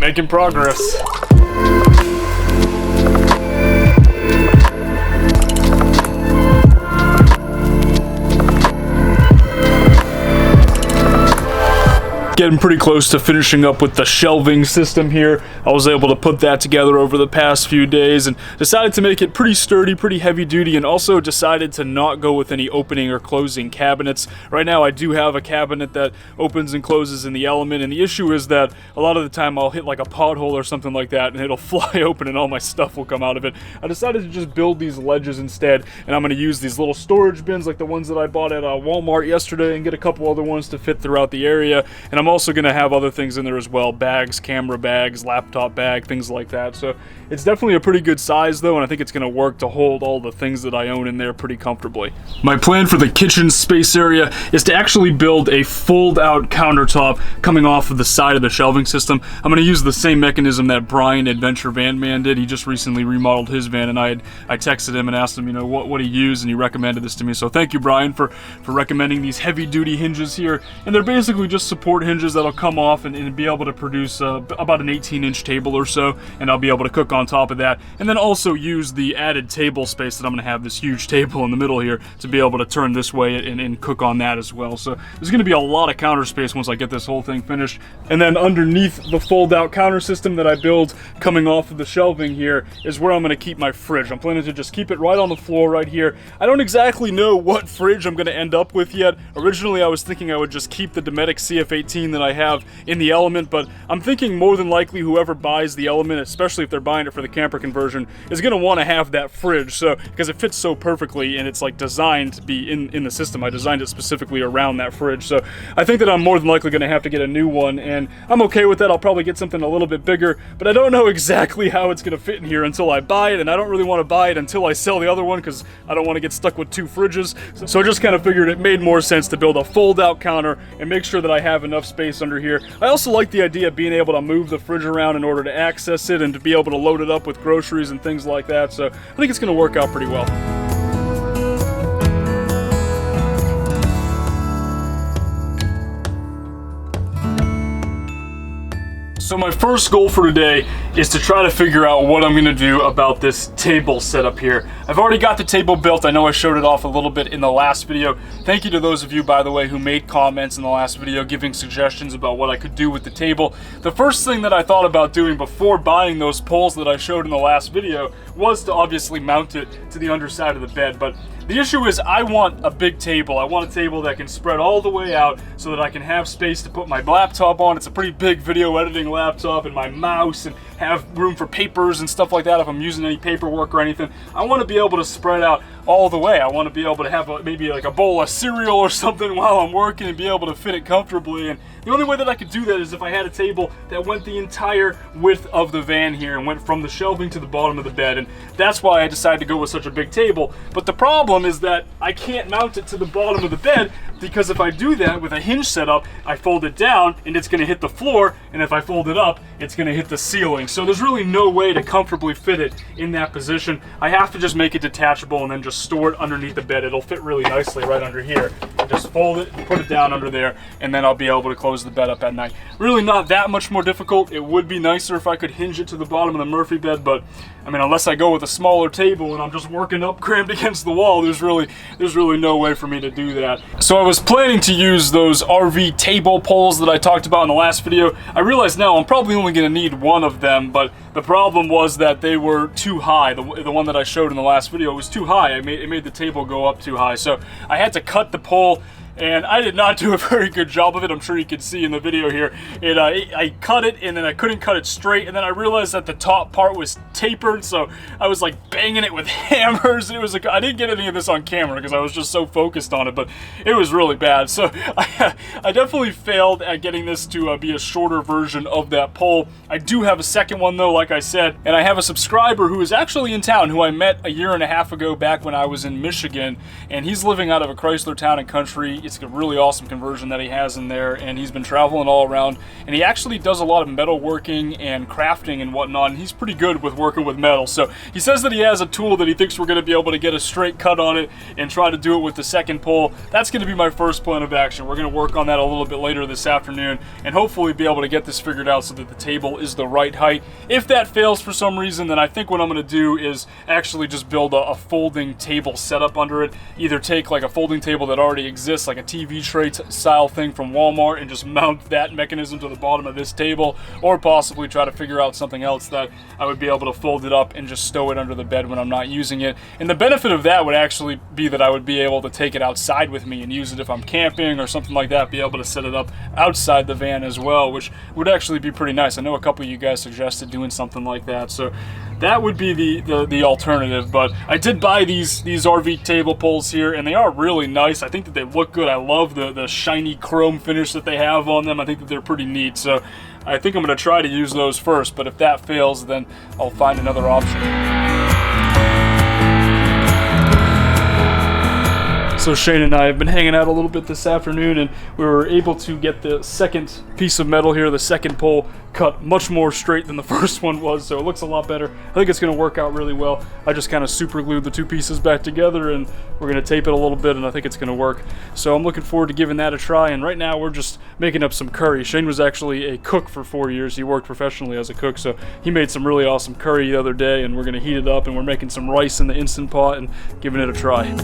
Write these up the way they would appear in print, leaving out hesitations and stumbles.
making progress. Getting pretty close to finishing up with the shelving system here. I was able to put that together over the past few days and decided to make it pretty sturdy, pretty heavy duty, and also decided to not go with any opening or closing cabinets. Right now I do have a cabinet that opens and closes in the Element, and the issue is that a lot of the time I'll hit like a pothole or something like that and it'll fly open and all my stuff will come out of it. I decided to just build these ledges instead, and I'm going to use these little storage bins like the ones that I bought at Walmart yesterday and get a couple other ones to fit throughout the area. And I'm also going to have other things in there as well, bags, camera bags, laptop bag, things like that. So it's definitely a pretty good size though, and I think it's going to work to hold all the things that I own in there pretty comfortably. My plan for the kitchen space area is to actually build a fold-out countertop coming off of the side of the shelving system. I'm going to use the same mechanism that Brian, Adventure Van Man, did. He just recently remodeled his van, and I texted him and asked him, you know, what he used, and he recommended this to me. So thank you, Brian, for recommending these heavy-duty hinges here. And they're basically just support hinges that'll come off and be able to produce about an 18-inch table or so, and I'll be able to cook on top of that, and then also use the added table space that I'm going to have, this huge table in the middle here, to be able to turn this way and cook on that as well. So there's going to be a lot of counter space once I get this whole thing finished. And then underneath the fold-out counter system that I build coming off of the shelving here is where I'm going to keep my fridge. I'm planning to just keep it right on the floor right here. I don't exactly know what fridge I'm going to end up with yet. Originally I was thinking I would just keep the Dometic CF18 that I have in the Element, but I'm thinking more than likely whoever buys the Element, especially if they're buying it for the camper conversion, is going to want to have that fridge, so because it fits so perfectly and it's like designed to be in the system. I designed it specifically around that fridge, so I think that I'm more than likely going to have to get a new one, and I'm okay with that. I'll probably get something a little bit bigger, but I don't know exactly how it's going to fit in here until I buy it, and I don't really want to buy it until I sell the other one because I don't want to get stuck with two fridges. So I just kind of figured it made more sense to build a fold-out counter and make sure that I have enough space under here. I also like the idea of being able to move the fridge around in order to access it and to be able to load it up with groceries and things like that, so I think it's going to work out pretty well. So my first goal for today is to try to figure out what I'm going to do about this table setup here. I've already got the table built. I know I showed it off a little bit in the last video. Thank you to those of you, by the way, who made comments in the last video giving suggestions about what I could do with the table. The first thing that I thought about doing before buying those poles that I showed in the last video was to obviously mount it to the underside of the bed, but the issue is I want a big table. I want a table that can spread all the way out so that I can have space to put my laptop on. It's a pretty big video editing laptop, and my mouse, and have room for papers and stuff like that if I'm using any paperwork or anything. I want to be able to spread out all the way. I want to be able to have maybe like a bowl of cereal or something while I'm working and be able to fit it comfortably. And the only way that I could do that is if I had a table that went the entire width of the van here and went from the shelving to the bottom of the bed. And that's why I decided to go with such a big table. But the problem is that I can't mount it to the bottom of the bed, because if I do that with a hinge setup, I fold it down and it's going to hit the floor, and if I fold it up, it's going to hit the ceiling. So there's really no way to comfortably fit it in that position. I have to just make it detachable and then just store it underneath the bed. It'll fit really nicely right under here. Just fold it, put it down under there, and then I'll be able to close the bed up at night. Really not that much more difficult. It would be nicer if I could hinge it to the bottom of the Murphy bed, but I mean, unless I go with a smaller table and I'm just working up crammed against the wall, there's really no way for me to do that. So I was planning to use those RV table poles that I talked about in the last video. I realize now I'm probably only going to need one of them, but the problem was that they were too high. The one that I showed in the last video was too high. It made the table go up too high. So I had to cut the pole, and I did not do a very good job of it. I'm sure you can see in the video here. I cut it, and then I couldn't cut it straight, and then I realized that the top part was tapered, so I was like banging it with hammers. It was like, I didn't get any of this on camera because I was just so focused on it, but it was really bad. So I definitely failed at getting this to be a shorter version of that pole. I do have a second one though, like I said, and I have a subscriber who is actually in town who I met a year and a half ago back when I was in Michigan, and he's living out of a Chrysler Town and Country It's a really awesome conversion that he has in there, and he's been traveling all around, and he actually does a lot of metalworking and crafting and whatnot, and he's pretty good with working with metal. So he says that he has a tool that he thinks we're going to be able to get a straight cut on it and try to do it with the second pull. That's going to be my first plan of action. We're going to work on that a little bit later this afternoon and hopefully be able to get this figured out so that the table is the right height. If that fails for some reason, then I think what I'm going to do is actually just build a folding table setup under it. Either take like a folding table that already exists, like a TV tray style thing from Walmart, and just mount that mechanism to the bottom of this table, or possibly try to figure out something else that I would be able to fold it up and just stow it under the bed when I'm not using it. And the benefit of that would actually be that I would be able to take it outside with me and use it if I'm camping or something like that, be able to set it up outside the van as well, which would actually be pretty nice. I know a couple of you guys suggested doing something like that, so that would be the alternative. But I did buy these RV table poles here, and they are really nice. I think that they look good. I love the shiny chrome finish that they have on them. I think that they're pretty neat, so I think I'm going to try to use those first, but if that fails, then I'll find another option. So Shane and I have been hanging out a little bit this afternoon, and we were able to get the second piece of metal here, the second pole, cut much more straight than the first one was, so it looks a lot better. I think it's going to work out really well. I just kind of super glued the two pieces back together, and we're going to tape it a little bit, and I think it's going to work. So I'm looking forward to giving that a try, and right now we're just making up some curry. Shane was actually a cook for 4 years. He worked professionally as a cook, so he made some really awesome curry the other day, and we're going to heat it up, and we're making some rice in the Instant Pot and giving it a try.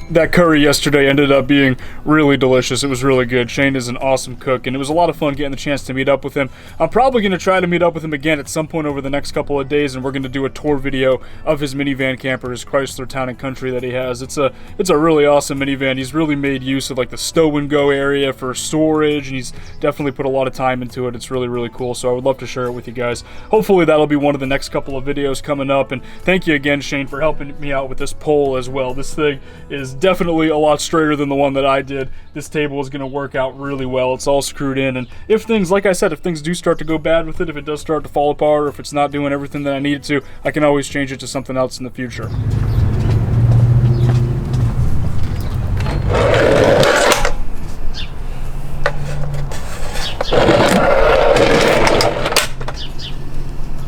That curry yesterday ended up being really delicious. It was really good. Shane is an awesome cook, and it was a lot of fun getting the chance to meet up with him. I'm probably going to try to meet up with him again at some point over the next couple of days, and we're going to do a tour video of his minivan camper, his Chrysler Town and Country that he has. It's a really awesome minivan. He's really made use of like the stow and go area for storage, and he's definitely put a lot of time into it. It's really, really cool, so I would love to share it with you guys. Hopefully that'll be one of the next couple of videos coming up, and thank you again, Shane, for helping me out with this pole as well. This thing is definitely a lot straighter than the one that I did. This table is going to work out really well. It's all screwed in, and if things, like I said, if things do start to go bad with it, if it does start to fall apart, or if it's not doing everything that I need it to, I can always change it to something else in the future.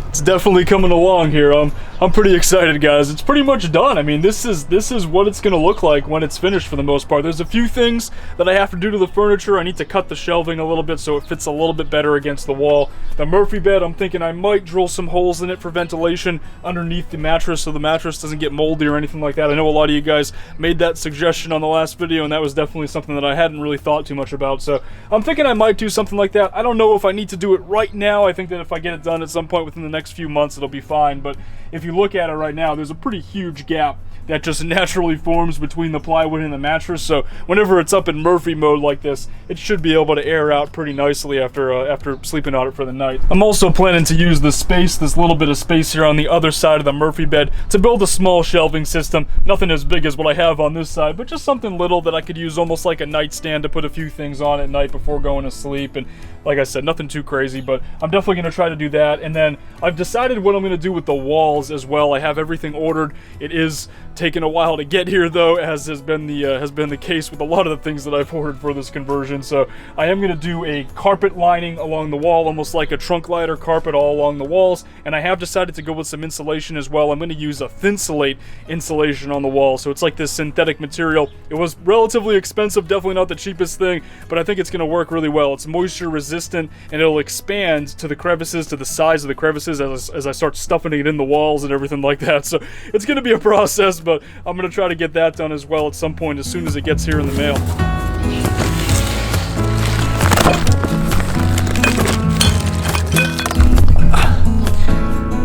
It's definitely coming along here. I'm pretty excited, guys. It's pretty much done. I mean, this is what it's gonna look like when it's finished for the most part. There's a few things that I have to do to the furniture. I need to cut the shelving a little bit so it fits a little bit better against the wall. The Murphy bed, I'm thinking I might drill some holes in it for ventilation underneath the mattress so the mattress doesn't get moldy or anything like that. I know a lot of you guys made that suggestion on the last video, and that was definitely something that I hadn't really thought too much about. So I'm thinking I might do something like that. I don't know if I need to do it right now. I think that if I get it done at some point within the next few months, it'll be fine. But if you look at it right now, there's a pretty huge gap that just naturally forms between the plywood and the mattress. So whenever it's up in Murphy mode like this, it should be able to air out pretty nicely after sleeping on it for the night. I'm also planning to use the space, this little bit of space here on the other side of the Murphy bed, to build a small shelving system. Nothing as big as what I have on this side, but just something little that I could use almost like a nightstand to put a few things on at night before going to sleep. And like I said, nothing too crazy, but I'm definitely going to try to do that. And then I've decided what I'm going to do with the walls as well. I have everything ordered. It is taken a while to get here, though, as has been the case with a lot of the things that I've ordered for this conversion. So I am going to do a carpet lining along the wall, almost like a trunk liner carpet all along the walls. And I have decided to go with some insulation as well. I'm going to use a Thinsulate insulation on the wall. So it's like this synthetic material. It was relatively expensive, definitely not the cheapest thing, but I think it's going to work really well. It's moisture resistant, and it'll expand to the crevices, to the size of the crevices as I start stuffing it in the walls and everything like that. So it's going to be a process, but I'm going to try to get that done as well at some point as soon as it gets here in the mail.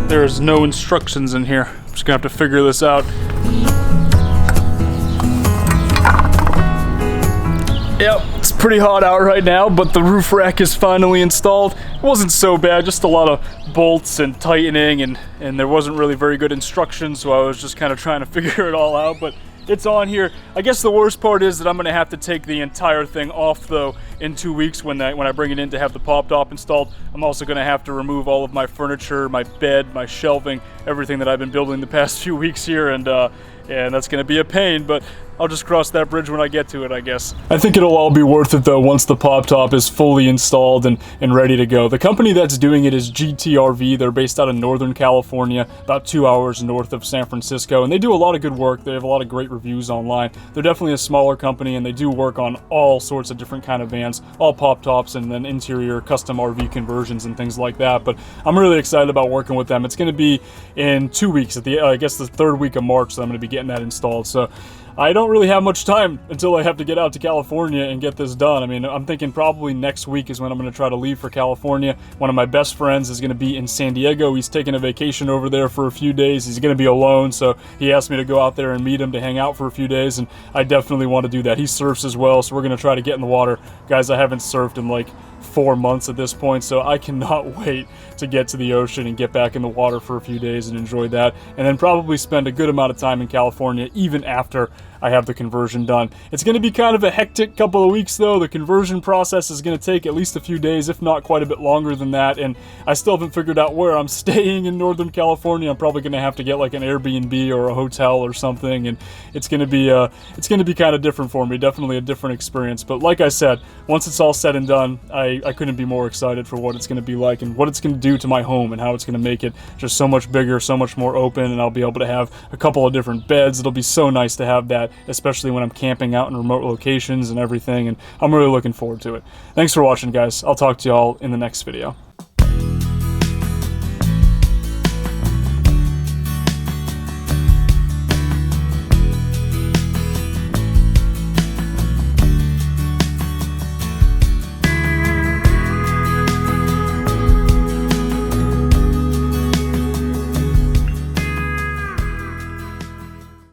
There's no instructions in here. I'm just going to have to figure this out. Yep, it's pretty hot out right now, but the roof rack is finally installed. It wasn't so bad, just a lot of bolts and tightening, and there wasn't really very good instructions, so I was just kind of trying to figure it all out, but it's on here. I guess the worst part is that I'm gonna have to take the entire thing off though in 2 weeks when I bring it in to have the pop top installed. I'm also gonna have to remove all of my furniture, my bed, my shelving, everything that I've been building the past few weeks here, and that's gonna be a pain, but I'll just cross that bridge when I get to it, I guess. I think it'll all be worth it though once the pop top is fully installed and ready to go. The company that's doing it is GTRV. They're based out of Northern California, about 2 hours north of San Francisco, and they do a lot of good work. They have a lot of great reviews online. They're definitely a smaller company, and they do work on all sorts of different kind of vans, all pop tops and then interior custom RV conversions and things like that. But I'm really excited about working with them. It's going to be in 2 weeks, at the I guess the third week of March, that I'm going to be getting that installed. So I don't really have much time until I have to get out to California and get this done. I mean, I'm thinking probably next week is when I'm going to try to leave for California. One of my best friends is going to be in San Diego. He's taking a vacation over there for a few days. He's going to be alone, so he asked me to go out there and meet him to hang out for a few days, and I definitely want to do that. He surfs as well, so we're going to try to get in the water. Guys, I haven't surfed in like 4 months at this point, so I cannot wait to get to the ocean and get back in the water for a few days and enjoy that, and then probably spend a good amount of time in California even after I have the conversion done. It's going to be kind of a hectic couple of weeks though. The conversion process is going to take at least a few days, if not quite a bit longer than that, and I still haven't figured out where I'm staying in Northern California. I'm probably going to have to get like an Airbnb or a hotel or something, and it's going to be kind of different for me. Definitely a different experience, but like I said, once it's all said and done, I couldn't be more excited for what it's going to be like and what it's going to do to my home and how it's going to make it just so much bigger, so much more open, and I'll be able to have a couple of different beds. It'll be so nice to have that, especially when I'm camping out in remote locations and everything, and I'm really looking forward to it. Thanks for watching, guys. I'll talk to y'all in the next video.